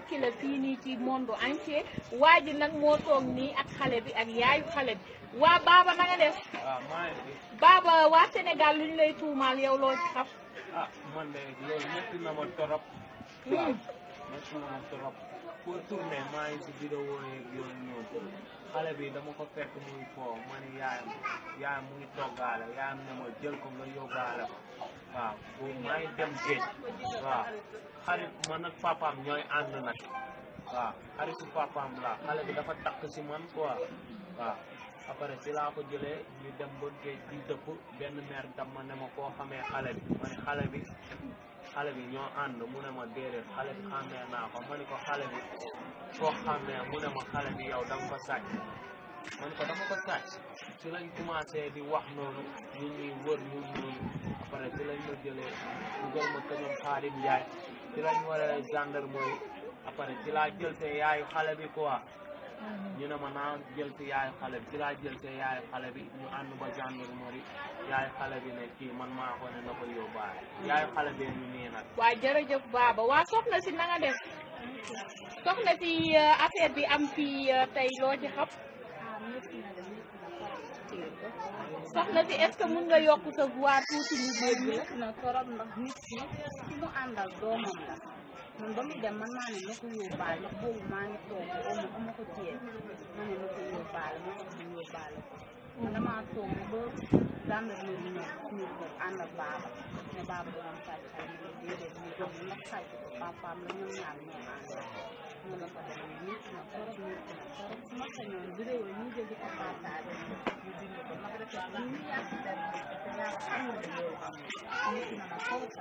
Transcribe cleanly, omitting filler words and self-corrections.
tukki la fii nii ci monde entier waa ji nag moo toog nii ak xale bi ak yaayu xale bi waa Baba na nga def. waaw maa ngi fi. Baba waa Sénégal lu ñu lay tuumaal yow loo ci xam. ah man de loolu métti na ma torop. waaw métti na ma torop. pour tourner maa ngi si vidéo yeeg yooyu ñëw xale bi dama ko fekk muy foo ma ne yaayam mu ngi toggaale yaayam ne ma jël ko nga yóbbaale ko waaw boobu maa ngi dem géej waaw xarit man ak papaam ñooy ànd nag waaw xaritu papaam la xale bi dafa takk si man quoi waaw après si laa ko jëlee ñu dem ba géej di dëpp benn mère tam ma ne ma koo xamee xale bi ma ne xale bi ñoo ànd mu ne ma déedéet xale bi xàmmee naa ko ma ne ko xale bi koo xàmmee mu ne ma xale bi yow danga ko sàcc ma ne ko dama ko sàcc si lañ commencé di wax noonu ñu ñuy wër ñu noonu après si lañ ma jëlee dugal ma këñam Xaadim Njaay si lañ waree gendarmerie après si laa jël te yaayu xale bi quoi ñu ne ma naa jël ci yaayu xale bi ci laa jël ci yaayu xale bi ñu ànd ba gendarmerie yaayu xale bi ne kii man maa ko ne na ko yóbbaale yaayu xale bee ñu nii nag. waa jërëjëf Baba waa soxna si na nga def soxna si affaire bi am fii tey loo ci xam. soxna si est-ce que mun nga yokk sa voix tuuti ñu dégg na torop ndax nit ki ki mu àndal doomam la man ba muy dem man maa ne na ko yóbbaale ndax boobu maa ngi toog ama ko téye ma ne na ko yóbbaale moo tax ñu yóbbaale ko man damaa toog ba gendarmerie bi ñëw suñu kër ànd ak Baba ne Baba doon sàcc xale bi déedéet ñu jóg ndax sàcc ko papaam la ñoom ñaar ñoo ànd noonu la ko demee nit na torop su ma sañoon vidéo yi ñu jël di ko partage ñu bind ko ndax rek ñu yàq dara parce que yàlla xam na ne loolu am nit na ma torop